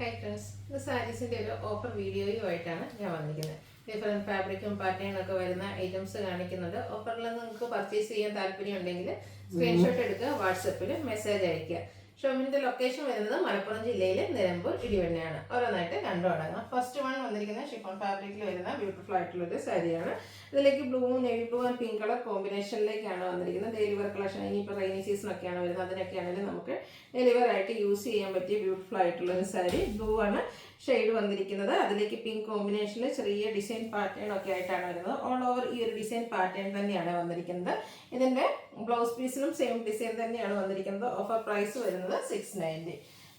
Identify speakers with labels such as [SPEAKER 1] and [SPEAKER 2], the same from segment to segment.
[SPEAKER 1] Hi friends, ഇത് സാരീസിൻ്റെ ഒരു offer വീഡിയോയുമായിട്ടാണ് ഞാൻ വന്നിരിക്കുന്നത്. ഡിഫറെൻറ്റ് ഫാബ്രിക്കും പാറ്റേണും ഒക്കെ വരുന്ന ഐറ്റംസ് കാണിക്കുന്നുണ്ട്. ഓഫറിൽ നിങ്ങൾക്ക് പർച്ചേസ് ചെയ്യാൻ താല്പര്യം ഉണ്ടെങ്കിൽ സ്ക്രീൻഷോട്ട് എടുക്കുക, വാട്സപ്പിൽ മെസ്സേജ് അയയ്ക്കുക. ഷോപ്പിൻ്റെ ലൊക്കേഷൻ വരുന്നത് മലപ്പുറം ജില്ലയിലെ നിലമ്പൂർ ഇടിവണ്ണയാണ്. ഓരോന്നായിട്ട് കണ്ടു തുടങ്ങാം. ഫസ്റ്റ് വൺ വന്നിരിക്കുന്നത് ഷിഫോൺ ഫാബ്രിക്കിൽ വരുന്ന ബ്യൂട്ടിഫുൾ ആയിട്ടുള്ളൊരു സാരിയാണ്. ഇതിലേക്ക് blue, navy blue and pink colour കോമ്പിനേഷനിലേക്കാണ് വന്നിരിക്കുന്നത്. ഡെയിലി വെയർ കളക്ഷൻ, ഇനിയിപ്പോൾ റെയിനി സീസണൊക്കെയാണ് വരുന്നത്, അതിനൊക്കെ ആണെങ്കിൽ നമുക്ക് ഡെയിലി വെയർ ആയിട്ട് യൂസ് ചെയ്യാൻ പറ്റിയ ബ്യൂട്ടിഫുൾ ആയിട്ടുള്ളൊരു സാരി. ബ്ലൂ ആണ് ഷെയ്ഡ് വന്നിരിക്കുന്നത്. അതിലേക്ക് പിങ്ക് കോമ്പിനേഷനിൽ ചെറിയ ഡിസൈൻ പാറ്റേൺ ഒക്കെ ആയിട്ടാണ് വരുന്നത്. ഓൾ ഓവർ ഈ ഒരു ഡിസൈൻ പാറ്റേൺ തന്നെയാണ് വന്നിരിക്കുന്നത്. ഇതിൻ്റെ ബ്ലൗസ് പീസിലും സെയിം ഡിസൈൻ തന്നെയാണ് വന്നിരിക്കുന്നത്. ഓഫർ പ്രൈസ് വരുന്നത് 690.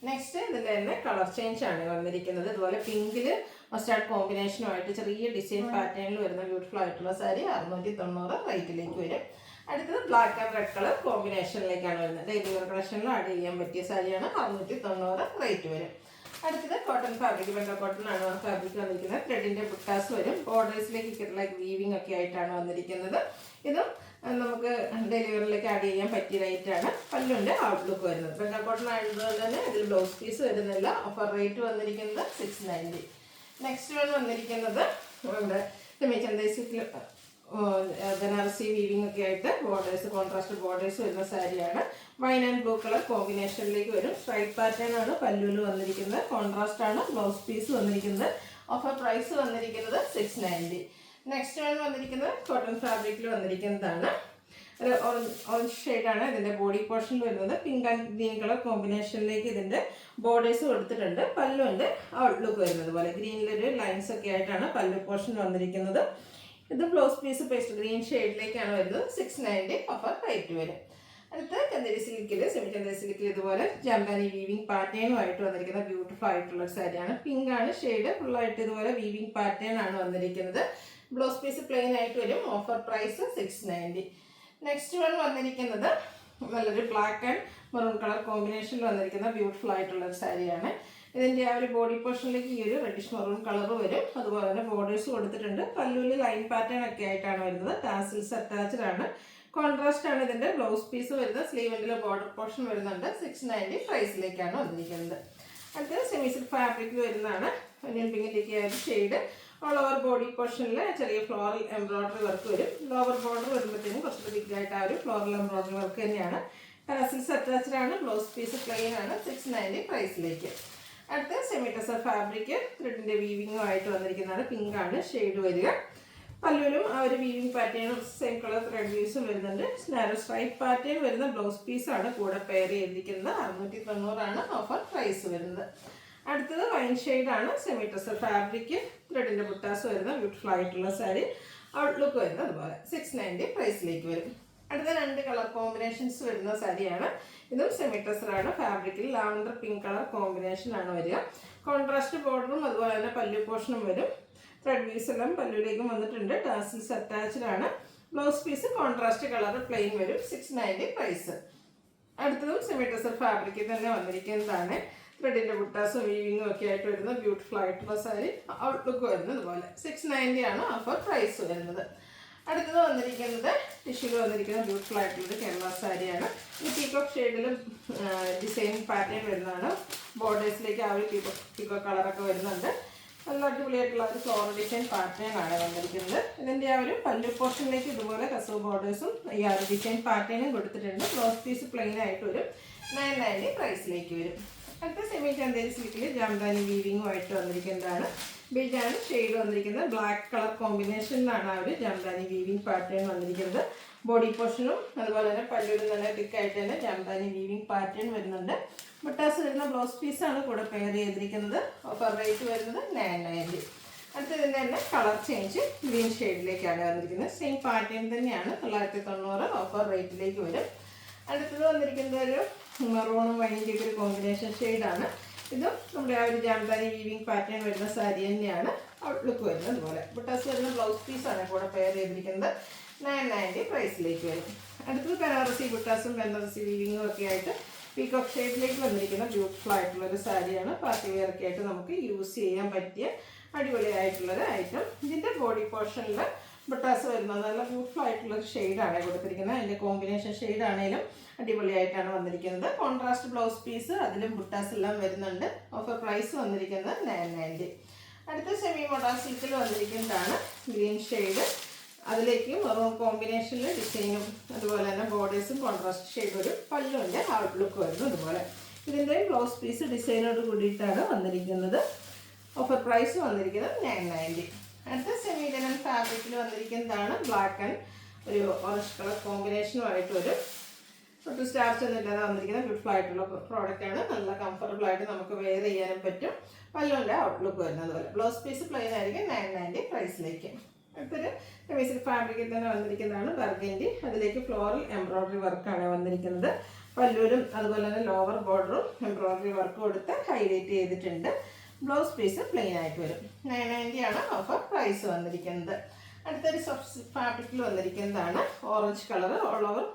[SPEAKER 1] നെക്സ്റ്റ് ഇതിൻ്റെ തന്നെ കളർ ചേഞ്ച് ആണ് വന്നിരിക്കുന്നത്. ഇതുപോലെ പിങ്കിൽ മസ്റ്റാർഡ് കോമ്പിനേഷനുമായിട്ട് ചെറിയ ഡിസൈൻ പാറ്റേണിൽ വരുന്ന ബ്യൂട്ടിഫുൾ ആയിട്ടുള്ള സാരി 690 റേറ്റിലേക്ക് വരും. അടുത്തത് ബ്ലാക്ക് ആൻഡ് റെഡ് കളർ കോമ്പിനേഷനിലേക്കാണ് വരുന്നത്. ഡെയിലി വെയർ കളക്ഷനിൽ ആഡ് ചെയ്യാൻ പറ്റിയ സാരിയാണ്. 690 റേറ്റ് വരും. അടുത്തത് കോട്ടൺ ഫാബ്രിക്, വെണ്ട കോട്ടൺ ആണ് ഫാബ്രിക് വന്നിരിക്കുന്നത്. ത്രെഡിൻ്റെ ബുട്ടാസ് വരും. ബോർഡേഴ്സിലേക്ക് ലൈക്ക് വീവിംഗ് ഒക്കെ ആയിട്ടാണ് വന്നിരിക്കുന്നത്. ഇതും നമുക്ക് ഡെലിവറിയിലേക്ക് ആഡ് ചെയ്യാൻ പറ്റിയ റേറ്റാണ്. പല്ലുണ്ട് ഔട്ട്ലുക്ക് വരുന്നത്. വെണ്ട കോട്ടൺ ആയതുകൊണ്ട് തന്നെ ഇതിൽ ബ്ലൗസ് പീസ് വരുന്നില്ല. ഓഫർ റേറ്റ് വന്നിരിക്കുന്നത് 690. നെക്സ്റ്റ് വൺ വന്നിരിക്കുന്നത് നമ്മുടെ സെമി ചന്തേസിൽ ബനാറസി വീവിംഗ് ഒക്കെ ആയിട്ട് ബോർഡേഴ്സ്, കോൺട്രാസ്റ്റ് ബോർഡേഴ്സ് വരുന്ന സാരിയാണ്. വൈൻ ആൻഡ് ബ്ലൂ കളർ കോമ്പിനേഷനിലേക്ക് വരും. സ്ട്രൈപ്പ് പാറ്റേൺ ആണ് പല്ലുവിൽ വന്നിരിക്കുന്നത്. കോൺട്രാസ്റ്റ് ആണ് ബ്ലൗസ് പീസ് വന്നിരിക്കുന്നത്. ഓഫർ പ്രൈസ് വന്നിരിക്കുന്നത് 690. നെക്സ്റ്റ് വൺ വന്നിരിക്കുന്നത് കോട്ടൺ ഫാബ്രിക്കിൽ വന്നിരിക്കുന്നതാണ്. ഒരു ഓറഞ്ച് ഷെയ്ഡാണ് ഇതിൻ്റെ ബോഡി പോർഷനിൽ വരുന്നത്. പിങ്ക് ആൻഡ് ഗ്രീൻ കളർ കോമ്പിനേഷനിലേക്ക് ഇതിൻ്റെ ബോർഡേഴ്സ് കൊടുത്തിട്ടുണ്ട്. പല്ലുണ്ട് ഔട്ട്ലുക്ക് വരുന്നത് പോലെ ഗ്രീനിലൊരു ലൈൻസ് ഒക്കെ ആയിട്ടാണ് പല്ലു പോർഷൻ വന്നിരിക്കുന്നത്. ഇത് ബ്ലൗസ് പീസ് പേസ്റ്റ് ഗ്രീൻ ഷെയ്ഡിലേക്കാണ് വരുന്നത്. 690 ഓഫർ റേറ്റ് വരും. അടുത്ത ചന്ദേരി സിൽക്കിൽ, സെമി ചന്ദേരി സിൽക്കിൽ ഇതുപോലെ ജംബാനി വീവിംഗ് പാറ്റേണുമായിട്ട് വന്നിരിക്കുന്ന ബ്യൂട്ടിഫുൾ ആയിട്ടുള്ള സാരിയാണ്. പിങ്ക് ആണ് ഷെയ്ഡ്. ഫുള്ളായിട്ട് ഇതുപോലെ വീവിംഗ് പാറ്റേൺ ആണ് വന്നിരിക്കുന്നത്. ബ്ലൗസ് പീസ് പ്ലെയിൻ ആയിട്ട് വരും. Offer price 690. നെക്സ്റ്റ് വൺ വന്നിരിക്കുന്നത് നല്ലൊരു ബ്ലാക്ക് ആൻഡ് മെറൂൺ കളർ കോമ്പിനേഷനിൽ വന്നിരിക്കുന്ന ബ്യൂട്ടിഫുൾ ആയിട്ടുള്ളൊരു സാരിയാണ്. ഇതിൻ്റെ ആ ഒരു ബോഡി പോർഷനിലേക്ക് ഈ ഒരു റെഡിഷ് മെറൂൺ കളർ വരും. അതുപോലെ തന്നെ ബോർഡേഴ്സ് കൊടുത്തിട്ടുണ്ട്. പല്ലുവിൽ ലൈൻ പാറ്റേൺ ഒക്കെ ആയിട്ടാണ് വരുന്നത്. ടാസിൽസ് അറ്റാച്ച്ഡ് ആണ്. കോൺട്രാസ്റ്റ് ആണ് ഇതിൻ്റെ ബ്ലൗസ് പീസ് വരുന്നത്. സ്ലീവിൻ്റെ ബോർഡർ പോർഷൻ വരുന്നുണ്ട്. 690 പ്രൈസിലേക്കാണ് വന്നിരിക്കുന്നത്. അടുത്തത് സെമി സിൽക്ക് ഫാബ്രിക് വരുന്നതാണ്. ഒനിയൻ പിങ്കിൻ്റെയൊക്കെ ആ ഒരു ഷെയ്ഡ്. ഓൾ ഓവർ ബോഡി പോർഷനിൽ ചെറിയ ഫ്ലോറൽ എംബ്രോയ്ഡറി വർക്ക് വരും. ലോവർ ബോർഡർ വരുമ്പോഴത്തേക്കും കുറച്ച് ബിഗായിട്ട് ആ ഒരു ഫ്ലോറൽ എംബ്രോയ്ഡറി വർക്ക് തന്നെയാണ്. ടാസിൽസ് അറ്റാച്ച്ഡ് ആണ്. ബ്ലൗസ് പീസ് പ്ലെയിൻ ആണ്. 690 പ്രൈസിലേക്ക്. അടുത്ത സെമി ടെസർ ഫാബ്രിക് ത്രെഡിൻ്റെ വീവിങ്ങുമായിട്ട് വന്നിരിക്കുന്നതാണ്. പിങ്ക് ആണ് ഷെയ്ഡ് വരിക. പല്ലുവിലും ആ ഒരു വീവിംഗ് പാറ്റേണും സെയിം കളർ ത്രെഡ് വ്യൂസും വരുന്നുണ്ട്. സ്നാരോ സ്ട്രൈപ്പ് പാറ്റേൺ വരുന്ന ബ്ലൗസ് പീസാണ് കൂടെ പെയർ ചെയ്തിരിക്കുന്നത്. 690 ഓഫർ പ്രൈസ് വരുന്നത്. അടുത്തത് വൈൻ ഷെയ്ഡാണ്. സെമി ടെസർ ഫാബ്രിക് ത്രെഡിൻ്റെ ബുട്ടാസ് വരുന്ന ബ്യൂട്ടിഫുൾ ആയിട്ടുള്ള സാരി. ഔട്ട്ലുക്ക് വരുന്നത് അതുപോലെ 690 പ്രൈസിലേക്ക് വരും. അടുത്ത രണ്ട് കളർ കോമ്പിനേഷൻസ് വരുന്ന സാരിയാണ്. ഇതും സെമി ടെസറാണ്. ഫാബ്രിക്കിൽ ലാവൻഡർ പിങ്ക് കളർ കോമ്പിനേഷൻ ആണ് വരിക. കോൺട്രാസ്റ്റ് ബോർഡറും അതുപോലെ തന്നെ പല്ലു പോർഷനും വരും. ത്രെഡ് വീസ് എല്ലാം പല്ലുവിലേക്കും വന്നിട്ടുണ്ട്. ടാസിൽസ് അറ്റാച്ച്ഡ് ആണ്. Blouse piece contrast colour plain വരും. 690 പ്രൈസ്. അടുത്തതും സെമി ടെസർ ഫാബ്രിക്കിൽ തന്നെ വന്നിരിക്കുന്നതാണ്. ത്രെഡിൻ്റെ ബുട്ടാസും വീവിങ്ങും ഒക്കെ ആയിട്ട് വരുന്ന ബ്യൂട്ടിഫുൾ ആയിട്ടുള്ള സാരി. ഔട്ട്ലുക്ക് വരുന്നത് ഇതുപോലെ 690 ആണ് ഓഫർ പ്രൈസ് വരുന്നത്. അടുത്തത് വന്നിരിക്കുന്നത് ടിഷ്യൂല് വന്നിരിക്കുന്ന ബ്യൂട്ടിഫുൾ ആയിട്ടുള്ള കേരള സാരിയാണ്. ഈ പീക്കോക്ക് ഷെയ്ഡിലും ഡിസൈൻ പാറ്റേൺ വരുന്നതാണ്. ബോർഡേഴ്സിലേക്ക് ആ ഒരു പീക്കോക്ക് കളറൊക്കെ വരുന്നുണ്ട്. നല്ല അടിപൊളിയായിട്ടുള്ള ഒരു ഫ്ലോറൽ ഡിസൈൻ പാറ്റേൺ ആണ് വന്നിരിക്കുന്നത്. ഇതിൻ്റെ ആ ഒരു പല്ലു പോർഷനിലേക്ക് ഇതുപോലെ കസവ് ബോർഡേഴ്സും ഈ ആ ഒരു ഡിസൈൻ പാറ്റേണും കൊടുത്തിട്ടുണ്ട്. ബ്ലൗസ് പീസ് പ്ലെയിൻ ആയിട്ട് വരും. 990 പ്രൈസിലേക്ക് വരും. അടുത്ത സെമി ചന്തേരി സിൽക്കിൽ ജാംദാനി വീവിങ്ങുമായിട്ട് വന്നിരിക്കുന്നതാണ്. ബീജാണ് ഷെയ്ഡ് വന്നിരിക്കുന്നത്. ബ്ലാക്ക് കളർ കോമ്പിനേഷനിലാണ് ആ ഒരു ജാംദാനി വീവിംഗ് പാറ്റേൺ വന്നിരിക്കുന്നത്. ബോഡി പോർഷനും അതുപോലെ തന്നെ പല്ലുവിൽ നല്ല തിക്കായിട്ട് തന്നെ ജാംദാനി വീവിംഗ് പാറ്റേൺ വരുന്നുണ്ട്. ബുട്ടാസ് വരുന്ന ബ്ലൗസ് പീസാണ് കൂടെ പെയർ ചെയ്തിരിക്കുന്നത്. ഓഫർ റേറ്റ് വരുന്നത് 990. അടുത്തതിൻ്റെ തന്നെ കളർ ചേഞ്ച് ഗ്രീൻ ഷെയ്ഡിലേക്കാണ് വന്നിരിക്കുന്നത്. സെയിം പാറ്റേൺ തന്നെയാണ്. 990 ഓഫർ റേറ്റിലേക്ക് വരും. അടുത്തത് വന്നിരിക്കുന്നത് ഒരു മെറൂണും വൈനിൻ്റെ ഒരു കോമ്പിനേഷൻ ഷെയ്ഡാണ്. ഇതും നമ്മുടെ ആ ഒരു ജാംദാനി വീവിംഗ് പാറ്റേൺ വരുന്ന സാരി തന്നെയാണ്. ഔട്ട്ലുക്ക് വരുന്നത് അതുപോലെ. ബുട്ടാസ് വരുന്ന ബ്ലൗസ് പീസാണ് കൂടെ പെയർ ചെയ്തിരിക്കുന്നത്. 990 പ്രൈസിലേക്ക് വരും. അടുത്തത് ബനാറസി ബുട്ടാസും ബനാറസി വീവിങ്ങും ഒക്കെ ആയിട്ട് പീക്കോക്ക് ഷെയ്ഡിലേക്ക് വന്നിരിക്കുന്ന ബ്യൂട്ടിഫുൾ ആയിട്ടുള്ളൊരു സാരിയാണ്. പാർട്ടി വെയറൊക്കെ ആയിട്ട് നമുക്ക് യൂസ് ചെയ്യാൻ പറ്റിയ അടിപൊളിയായിട്ടുള്ളൊരു ഐറ്റം. ഇതിൻ്റെ ബോഡി പോർഷനിൽ ബട്ടാസ് വരുന്നത് നല്ല ബ്യൂട്ടിഫുൾ ആയിട്ടുള്ള ഷെയ്ഡാണ് കൊടുത്തിരിക്കുന്നത്. അതിൻ്റെ കോമ്പിനേഷൻ ഷെയ്ഡാണേലും അടിപൊളിയായിട്ടാണ് വന്നിരിക്കുന്നത്. കോൺട്രാസ്റ്റ് ബ്ലൗസ് പീസ്, അതിലും ബുട്ടാസ് എല്ലാം വരുന്നുണ്ട്. ഓഫർ പ്രൈസ് വന്നിരിക്കുന്നത് 990. അടുത്ത സെമി മോഡൽ സിൽക്കിൽ വന്നിരിക്കുന്നതാണ് ഗ്രീൻ ഷെയ്ഡ്. അതിലേക്ക് മെറൂൺ കോമ്പിനേഷനിൽ ഡിസൈനും അതുപോലെ തന്നെ ബോർഡേഴ്സും കോൺട്രാസ്റ്റ് ഷെയ്ഡ് ഒരു പല്ലുവിൻ്റെ ഔട്ട്ലുക്ക് വരുന്നു. അതുപോലെ ഇതിൻ്റെ ബ്ലൗസ് പീസ് ഡിസൈനോട് കൂടിയിട്ടാണ് വന്നിരിക്കുന്നത്. ഓഫർ പ്രൈസ് വന്നിരിക്കുന്നത് 990. അടുത്ത സെമി ലിനൻ ഫാബ്രിക്കിൽ വന്നിരിക്കുന്നതാണ് ബ്ലാക്ക് ആൻഡ് ഒരു ഓറഞ്ച് കളർ കോമ്പിനേഷനുമായിട്ട് ഒരു ഒട്ടും സ്റ്റാർച്ച് ഒന്നും ഇല്ലാതെ വന്നിരിക്കുന്ന ബ്യൂട്ടിഫുൾ ആയിട്ടുള്ള പ്രോഡക്റ്റാണ്. നല്ല കംഫർട്ടബിൾ ആയിട്ട് നമുക്ക് വെയർ ചെയ്യാനും പറ്റും. പല്ലുവിൻ്റെ ഔട്ട്ലുക്ക് വരുന്നത് അതുപോലെ ബ്ലൗസ് പീസ് പ്ലെയിൻ ആയിരിക്കും 990 പ്രൈസിലേക്ക്. അടുത്തൊരു ബേസിക് ഫാബ്രിക്കിൽ തന്നെ വന്നിരിക്കുന്നതാണ് ബർഗൻഡി. അതിലേക്ക് ഫ്ലോറൽ എംബ്രോയ്ഡറി വർക്കാണ് വന്നിരിക്കുന്നത്. പല്ലുവിലും അതുപോലെ തന്നെ ലോവർ ബോർഡറും എംബ്രോയ്ഡറി വർക്ക് കൊടുത്ത് ഹൈലൈറ്റ് ചെയ്തിട്ടുണ്ട്. ബ്ലൗസ് പീസ് പ്ലെയിൻ ആയിട്ട് വരും. 990 ആണ് ഓഫർ പ്രൈസ് വന്നിരിക്കുന്നത്. അടുത്തൊരു സോഫ്റ്റ് ഫാബ്രിക്കിൽ വന്നിരിക്കുന്നതാണ് orange colour. All over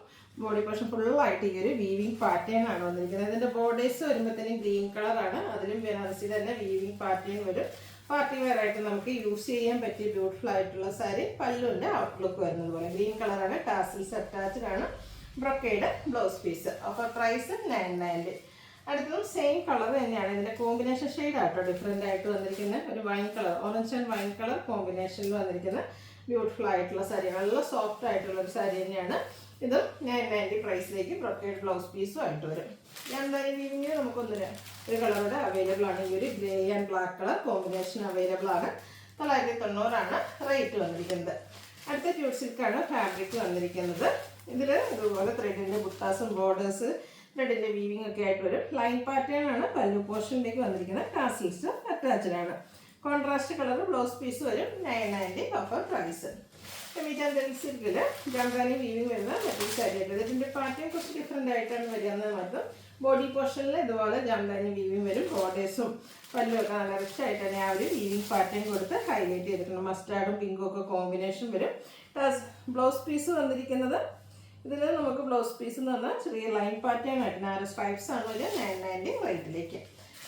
[SPEAKER 1] body portion ഫുള്ളായിട്ട് ഈ ഒരു വീവിങ് പാറ്റേൺ ആണ് വന്നിരിക്കുന്നത്. ഇതിൻ്റെ ബോർഡേഴ്സ് വരുമ്പോഴത്തേനും ഗ്രീൻ കളറാണ്. അതിലും ബനാറസി തന്നെ വീവിങ് പാറ്റേൺ വരും. പാർട്ടി വെയർ ആയിട്ട് നമുക്ക് യൂസ് ചെയ്യാൻ പറ്റിയ ബ്യൂട്ടിഫുൾ ആയിട്ടുള്ള സാരി. പല്ലുവിൻ്റെ ഔട്ട്ലുക്ക് വരുന്നത് പോലെ ഗ്രീൻ കളറാണ്. ടാസിൽസ് അറ്റാച്ച്ഡ് ആണ്. Brocade blouse piece. Offer price 990. അടുത്തതും സെയിം കളർ തന്നെയാണ്. ഇതിൻ്റെ കോമ്പിനേഷൻ ഷെയ്ഡ് ആട്ടോ ഡിഫറെൻ്റ് ആയിട്ട് വന്നിരിക്കുന്ന ഒരു wine colour, orange and wine colour കോമ്പിനേഷനിൽ വന്നിരിക്കുന്ന ബ്യൂട്ടിഫുൾ ആയിട്ടുള്ള സാരി. നല്ല സോഫ്റ്റ് ആയിട്ടുള്ള ഒരു സാരി തന്നെയാണ്. ഇതും 990 പ്രൈസിലേക്ക് ബ്രൊക്കേഡ് ബ്ലൗസ് പീസും ആയിട്ട് വരും. എന്തായാലും വീവിങ്ങിൽ നമുക്കൊന്നില്ല ഒരു കളറുടെ അവൈലബിൾ ആണ്. ഈ ഒരു grey and black colour combination available ആണ്. 990 റേറ്റ് വന്നിരിക്കുന്നത്. അടുത്ത ട്യൂട്ട് സിൽക്കാണ് ഫാബ്രിക് വന്നിരിക്കുന്നത്. ഇതിൽ ഇതുപോലെ ത്രെഡിൻ്റെ ബുട്ടാസും ബോർഡേഴ്സ് ത്രെഡിൻ്റെ വീവിംഗ് ഒക്കെ ആയിട്ട് വരും. ലൈൻ പാറ്റേൺ ആണ് പല്ലു പോർഷനിലേക്ക് വന്നിരിക്കുന്നത്. ടാസിൽസ് അറ്റാച്ച്ഡ് ആണ്. കോൺട്രാസ്റ്റ് കളർ ബ്ലൗസ് പീസ് വരും. 990 ഓഫർ പ്രൈസ്. സെമിചാന്തൽ സിൽക്കിൽ ജംഗാനി വീവിംഗ് വരുന്ന മറ്റൊരു സാരി ആയിട്ട് ഇതിൻ്റെ പാറ്റേൺ കുറച്ച് ഡിഫറെൻ്റ് ആയിട്ടാണ് വരുന്നത്. മാത്രം ബോഡി പോർഷനിൽ ഇതുപോലെ ജംഗാനി വീവിംഗ് വരും. ബോർഡേഴ്സും പല്ലുമൊക്കെ നല്ല റിച്ച് ആയിട്ട് തന്നെ ആ ഒരു വീവിംഗ് പാറ്റേൺ കൊടുത്ത് ഹൈലൈറ്റ് ചെയ്തിട്ടുണ്ട്. മസ്റ്റാർഡും പിങ്കും ഒക്കെ കോമ്പിനേഷൻ വരും. ബ്ലൗസ് പീസ് വന്നിരിക്കുന്നത് ഇതിൽ നമുക്ക് ബ്ലൗസ് പീസ് എന്ന് പറഞ്ഞാൽ ചെറിയ ലൈൻ പാറ്റേൺ ആയിട്ട് നാരോ സ്ട്രൈപ്സ് ആണ് ഒരു 990 റേറ്റിലേക്ക്.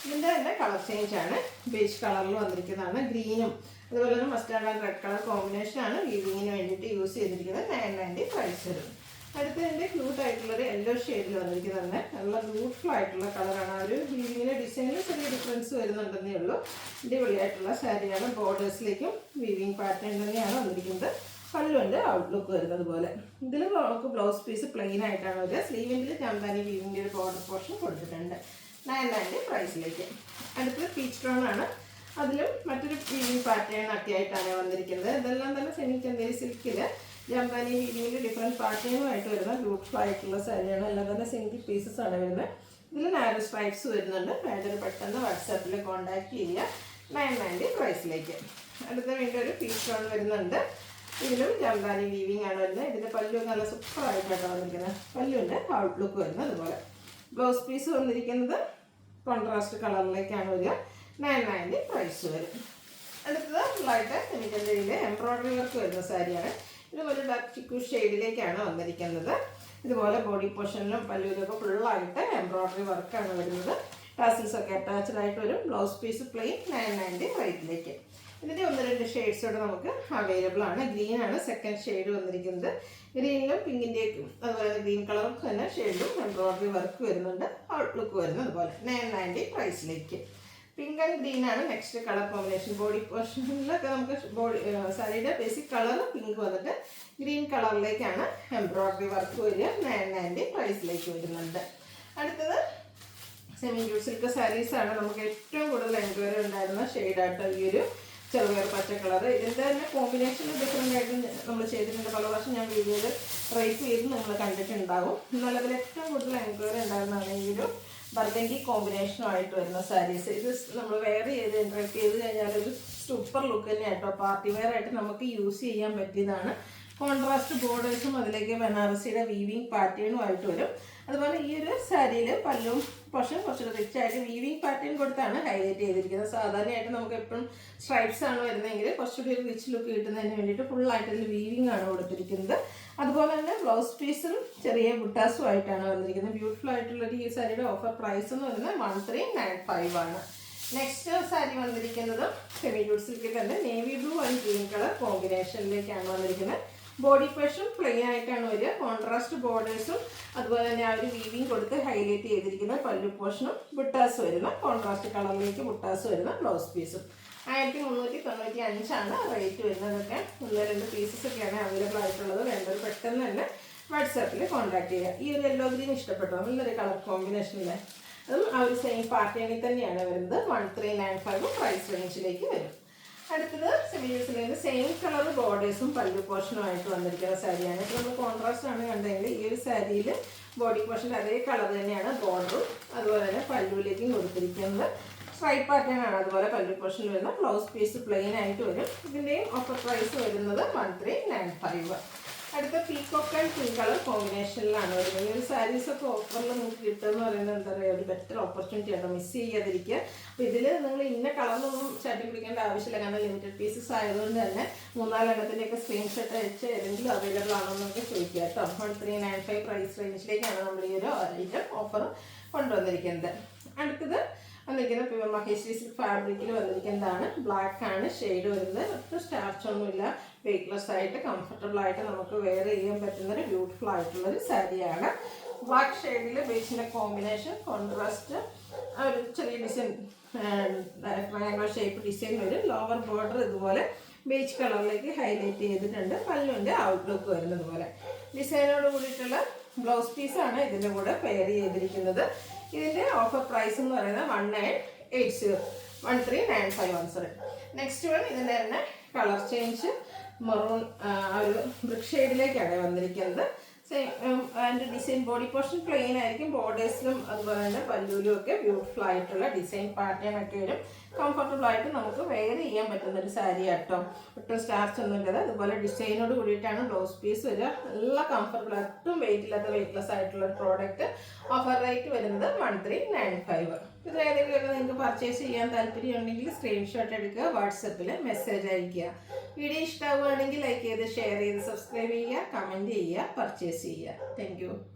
[SPEAKER 1] ഇതിൻ്റെ തന്നെ കളർ ചേഞ്ച് ആണ്. ബേജ് കളറിൽ വന്നിരിക്കുന്നതാണ്. ഗ്രീനും അതുപോലെ തന്നെ മസ്റ്റാർഡ് ആൻഡ് റെഡ് കളർ കോമ്പിനേഷനാണ് വീവിങ്ങിന് വേണ്ടിയിട്ട് യൂസ് ചെയ്തിരിക്കുന്നത്. 990 പ്രൈസ് വരും. അടുത്തതിൻ്റെ ക്യൂട്ട് ആയിട്ടുള്ളൊരു യെല്ലോ ഷെയ്ഡിൽ വന്നിരിക്കുന്നതാണ്. നല്ല ബ്യൂട്ടിഫുൾ ആയിട്ടുള്ള കളറാണ്. ആ ഒരു വീവിങ്ങിൻ്റെ ഡിസൈനിൽ ചെറിയ ഡിഫറൻസ് വരുന്നുണ്ടെന്നേ ഉള്ളൂ. അടിപൊളിയായിട്ടുള്ള സാരിയാണ്. ബോർഡേഴ്സിലേക്കും വീവിങ് പാറ്റേൺ തന്നെയാണ് വന്നിരിക്കുന്നത്. പല്ലുവിൻ്റെ ഔട്ട്ലുക്ക് വരുന്നത് പോലെ. ഇതിൽ നമുക്ക് ബ്ലൗസ് പീസ് പ്ലെയിൻ ആയിട്ടാണ് വരിക. സ്ലീവിൻ്റെ ജംദാനി വീവിൻ്റെ ഒരു ബോർഡർ പോർഷൻ കൊടുത്തിട്ടുണ്ട്. 990 പ്രൈസിലേക്ക്. അടുത്തത് പീച്ച് ടോൺ ആണ്. അതിലും മറ്റൊരു വീവിങ് പാറ്റേൺ ഒക്കെ ആയിട്ടാണ് വന്നിരിക്കുന്നത്. ഇതെല്ലാം തന്നെ സെമി ചന്തേരി സിൽക്കിൽ ജംദാനി വീവിങ്ങിൻ്റെ ഡിഫറെൻറ്റ് പാറ്റേണുമായിട്ട് വരുന്ന ബ്യൂട്ടിഫുൾ ആയിട്ടുള്ള സാരിയാണ്. എല്ലാം തന്നെ സിംഗിൾ പീസസ് ആണ് വരുന്നത്. ഇതിൽ നാരോ സ്ട്രൈപ്സ് വരുന്നുണ്ട്. വേണ്ടൊരു പെട്ടെന്ന് വാട്സാപ്പിൽ കോൺടാക്ട് ചെയ്യുക. 990 പ്രൈസിലേക്ക്. അടുത്ത വീണ്ടും ഒരു പീച്ച് ടോൺ വരുന്നുണ്ട്. ഇതിലും ജംദാനി വീവിങ് ആണ് വരുന്നത്. ഇതിൻ്റെ പല്ലു നല്ല സൂപ്പറായിട്ടാണ് വന്നിരിക്കുന്നത്. പല്ലുവിൻ്റെ ഔട്ട്ലുക്ക് വരുന്നത് അതുപോലെ. ബ്ലൗസ് പീസ് വന്നിരിക്കുന്നത് കോൺട്രാസ്റ്റ് കളറിലേക്കാണ് വരിക. 990 പ്രൈസ് വരും. അടുത്തത് ഫുള്ളായിട്ട് സെമിചന്തേരിയിലെ എംബ്രോയ്ഡറി വർക്ക് വരുന്ന സാരിയാണ്. ഇതുപോലെ ഡാർക്ക് ചിക്കു ഷെയ്ഡിലേക്കാണ് വന്നിരിക്കുന്നത്. ഇതുപോലെ ബോഡി പോർഷനിലും പല്ലുവിലൊക്കെ ഫുള്ളായിട്ട് എംബ്രോയ്ഡറി വർക്കാണ് വരുന്നത്. ടാസിൽസ് ഒക്കെ അറ്റാച്ച്ഡ് ആയിട്ട് വരും. Blouse piece plain. 990 റേറ്റിലേക്ക്. ഇതിൻ്റെ 1-2 ഷെയ്ഡ്സോടെ നമുക്ക് അവൈലബിൾ ആണ്. ഗ്രീൻ ആണ് സെക്കൻഡ് ഷെയ്ഡ് വന്നിരിക്കുന്നത്. ഗ്രീനിലും പിങ്കിൻ്റെയും അതുപോലെ ഗ്രീൻ കളറും തന്നെ ഷെയ്ഡിലും എംബ്രോയ്ഡറി വർക്ക് വരുന്നുണ്ട്. ഔട്ട്ലുക്ക് വരുന്നത് അതുപോലെ. 990 പ്രൈസിലേക്ക്. പിങ്ക് ആൻഡ് ഗ്രീൻ ആണ് നെക്സ്റ്റ് കളർ കോമ്പിനേഷൻ. ബോഡി പോർഷനിലൊക്കെ നമുക്ക് സാരിയുടെ ബേസിക് കളർ പിങ്ക് വന്നിട്ട് ഗ്രീൻ കളറിലേക്കാണ് എംബ്രോയ്ഡറി വർക്ക് വരിക. 990 പ്രൈസിലേക്ക് വരുന്നുണ്ട്. അടുത്തത് സെമി ജൂട്ട് സിൽക്ക് സാരീസാണ്. നമുക്ക് ഏറ്റവും കൂടുതൽ എൻക്വയറി ഉണ്ടായിരുന്ന ഷെയ്ഡായിട്ട് ഈ ഒരു ചെറുപയർ പച്ച കളർ. ഇതിൻ്റെ തന്നെ കോമ്പിനേഷൻ ഡിഫറെൻ്റ് ആയിട്ട് നമ്മൾ ചെയ്തിട്ടുണ്ട്. പല പ്രാവശ്യം ഞാൻ വീഡിയോയിൽ റേറ്റ് ചെയ്ത് നിങ്ങൾ കണ്ടിട്ടുണ്ടാകും. എന്നാൽ അതിൽ ഏറ്റവും കൂടുതൽ എൻക്വയറി ഉണ്ടായിരുന്നതാണ് ഈ ഒരു ബർഗൻഡി കോമ്പിനേഷനുമായിട്ട് വരുന്ന സാരീസ്. ഇത് നമ്മൾ വെയർ ചെയ്ത് ഇൻട്രാക്ട് ചെയ്ത് കഴിഞ്ഞാൽ ഒരു സൂപ്പർ ലുക്ക് തന്നെയായിട്ടോ. പാർട്ടി വെയർ ആയിട്ട് നമുക്ക് യൂസ് ചെയ്യാൻ പറ്റിയതാണ്. കോൺട്രാസ്റ്റ് ബോർഡേഴ്സും അതിലേക്ക് ബനാറസിയുടെ വീവിങ് പാറ്റേണും ആയിട്ട് വരും. അതുപോലെ ഈ ഒരു സാരിയിൽ പല്ലും പോർഷൻ കുറച്ചുകൂടി റിച്ച് ആയിട്ട് വീവിങ് പാറ്റേൺ കൊടുത്താണ് ഹൈലൈറ്റ് ചെയ്തിരിക്കുന്നത്. സാധാരണയായിട്ട് നമുക്ക് എപ്പോഴും സ്ട്രൈപ്സ് ആണ് വരുന്നതെങ്കിൽ കുറച്ചുകൂടി ഒരു റിച്ച് ലുക്ക് കിട്ടുന്നതിന് വേണ്ടിയിട്ട് ഫുള്ളായിട്ട് ഇതിൽ വീവിങ് ആണ് കൊടുത്തിരിക്കുന്നത്. അതുപോലെ തന്നെ ബ്ലൗസ് പീസും ചെറിയ ബുട്ടാസും ആയിട്ടാണ് വന്നിരിക്കുന്നത്. ബ്യൂട്ടിഫുൾ ആയിട്ടുള്ള ഈ സാരിയുടെ ഓഫർ പ്രൈസ് എന്ന് പറയുന്നത് 1395 ആണ്. നെക്സ്റ്റ് സാരി വന്നിരിക്കുന്നത് സെമി ജൂട്ട് സിൽക്കിൽ തന്നെ navy blue and green colour കോമ്പിനേഷനിലേക്കാണ് വന്നിരിക്കുന്നത്. ബോഡി പോർഷൻ പ്ലെയിൻ ആയിട്ടാണ് വരിക. കോൺട്രാസ്റ്റ് ബോർഡേഴ്സും അതുപോലെ തന്നെ ആ ഒരു വീവിങ് കൊടുത്ത് ഹൈലൈറ്റ് ചെയ്തിരിക്കുന്ന പല്ലു പോർഷനും ബുട്ടാസ് വരുന്ന കോൺട്രാസ്റ്റ് കളറിലേക്ക് ബുട്ടാസ് വരുന്ന ബ്ലൗസ് പീസും. 1395 റേറ്റ് വരുന്നതൊക്കെ. 1-2 പീസസ് ഒക്കെയാണ് അവൈലബിൾ ആയിട്ടുള്ളത്. വേണ്ടത് പെട്ടെന്ന് തന്നെ വാട്സാപ്പിൽ കോൺടാക്ട് ചെയ്യുക. ഈ ഒരു യെല്ലോ ഗ്രീൻ ഇഷ്ടപ്പെട്ടോ? നല്ലൊരു കളർ കോമ്പിനേഷനിലെ അതും ആ ഒരു സെയിം പാറ്റേണിൽ തന്നെയാണ് വരുന്നത്. 1395 പ്രൈസ് റേഞ്ചിലേക്ക് വരും. അടുത്തത് സെമി ജൂട്ട് സെയിം കളർ ബോർഡേഴ്സും പല്ലു പോർഷനും ആയിട്ട് വന്നിരിക്കുന്ന സാരിയാണ്. ഇപ്പോൾ നമ്മൾ കോൺട്രാസ്റ്റ് ആണ് കണ്ടെങ്കിൽ ഈ ഒരു സാരിയിൽ ബോഡി പോർഷൻ അതേ കളർ തന്നെയാണ് ബോർഡറും അതുപോലെ തന്നെ പല്ലുവിലേക്കും കൊടുത്തിരിക്കുന്നത്. സ്ട്രൈപ്പ് പാറ്റേൺ ആണ്. അതുപോലെ പല്ലു പോർഷനിൽ വരുന്ന ബ്ലൗസ് പീസ് പ്ലെയിൻ ആയിട്ട് വരും. ഇതിൻ്റെയും ഓഫർ പ്രൈസ് വരുന്നത് 1395. അടുത്ത പീകോക്ക് ആൻഡ് പിങ്ക് കളർ കോമ്പിനേഷനിലാണ് വരുന്നത്. ഈ ഒരു സാരീസൊക്കെ ഓഫറിൽ നിങ്ങൾക്ക് കിട്ടുമെന്ന് പറയുന്നത് എന്താ പറയുക, ഒരു ബെറ്റർ ഓപ്പർച്യൂണിറ്റി ആണ്. മിസ് ചെയ്യാതിരിക്കുക. അപ്പോൾ ഇതിൽ നിങ്ങൾ ഇന്ന കളറിനൊന്നും ചാറ്റി പിടിക്കേണ്ട ആവശ്യമില്ല. കാരണം ലിമിറ്റഡ് പീസസ് ആയതുകൊണ്ട് തന്നെ 3-4 സ്ക്രീൻഷോട്ട് അയച്ച് ഏതെങ്കിലും അവൈലബിൾ ആണോ എന്നൊക്കെ ചോദിക്കുക കേട്ടോ. 1395 പ്രൈസ് റേഞ്ചിലേക്കാണ് നമ്മൾ ഈ ഒരു ഐറ്റം ഓഫർ കൊണ്ടുവന്നിരിക്കുന്നത്. അടുത്തത് വന്നിരിക്കുന്നത് പ്യുവർ മഹേശ്വരി സിൽക്ക് ഫാബ്രിക്കിൽ വന്നിരിക്കുന്നതാണ്. ബ്ലാക്ക് ആണ് ഷെയ്ഡ് വരുന്നത്. ഒട്ടും സ്റ്റാർച്ച് ഒന്നുമില്ല. വെയ്റ്റ്ലെസ് ആയിട്ട് കംഫർട്ടബിൾ ആയിട്ട് നമുക്ക് വെയർ ചെയ്യാൻ പറ്റുന്ന ഒരു ബ്യൂട്ടിഫുൾ ആയിട്ടുള്ളൊരു സാരിയാണ്. ബ്ലാക്ക് ഷെയ്ഡിൽ ബേസിൻ്റെ കോമ്പിനേഷൻ കോൺട്രാസ്റ്റ് ആ ഒരു ചെറിയ ഡിസൈൻ ട്രയാങ്കിൾ ഷേപ്പ് ഡിസൈൻ വരും. ലോവർ ബോർഡർ ഇതുപോലെ ബേജ് കളറിലേക്ക് ഹൈലൈറ്റ് ചെയ്തിട്ടുണ്ട്. പല്ലുവിൻ്റെ ഔട്ട്ലുക്ക് വരുന്നത് പോലെ ഡിസൈനോട് കൂടിയിട്ടുള്ള ബ്ലൗസ് പീസാണ് ഇതിൻ്റെ കൂടെ പെയർ ചെയ്തിരിക്കുന്നത്. ഇതിൻ്റെ ഓഫർ പ്രൈസ് എന്ന് പറയുന്നത് 1980 1395. നെക്സ്റ്റ് വൺ ഇതിൻ്റെ തന്നെ കളർ ചേഞ്ച് മെറൂൺ ആ ഒരു ബ്രിക്ക് ഷെയ്ഡിലേക്കാണ് വന്നിരിക്കുന്നത്. അതിൻ്റെ ഡിസൈൻ ബോഡി പോർഷൻ പ്ലെയിൻ ആയിരിക്കും. ബോർഡേഴ്സിലും അതുപോലെ തന്നെ പല്ലുവിലും ഒക്കെ ബ്യൂട്ടിഫുൾ ആയിട്ടുള്ള ഡിസൈൻ പാറ്റേൺ ഒക്കെ വരും. കംഫർട്ടബിൾ ആയിട്ട് നമുക്ക് വെയർ ചെയ്യാൻ പറ്റുന്ന ഒരു സാരി ആട്ടോ. ഒട്ടും സ്റ്റാർച്ച് ഒന്നും ഇല്ലാതെ അതുപോലെ ഡിസൈനോട് കൂടിയിട്ടാണ് ബ്ലൗസ് പീസ് വരിക. നല്ല കംഫർട്ടബിൾ, ഒട്ടും വെയിറ്റ് ഇല്ലാത്ത വെയ്റ്റ്ലെസ് ആയിട്ടുള്ള ഒരു പ്രോഡക്റ്റ്. ഓഫർ റേറ്റ് വരുന്നത് 1395. ഇത് ഏതെങ്കിലുമൊക്കെ നിങ്ങൾക്ക് പർച്ചേസ് ചെയ്യാൻ താല്പര്യമുണ്ടെങ്കിൽ സ്ക്രീൻഷോട്ട് എടുക്കുക, വാട്സപ്പിൽ മെസ്സേജ് അയയ്ക്കുക. വീഡിയോ ഇഷ്ടമാവുകയാണെങ്കിൽ ലൈക്ക് ചെയ്ത് ഷെയർ ചെയ്ത് സബ്സ്ക്രൈബ് ചെയ്യുക, കമൻറ്റ് ചെയ്യുക, പർച്ചേസ് ചെയ്യുക. Thank you.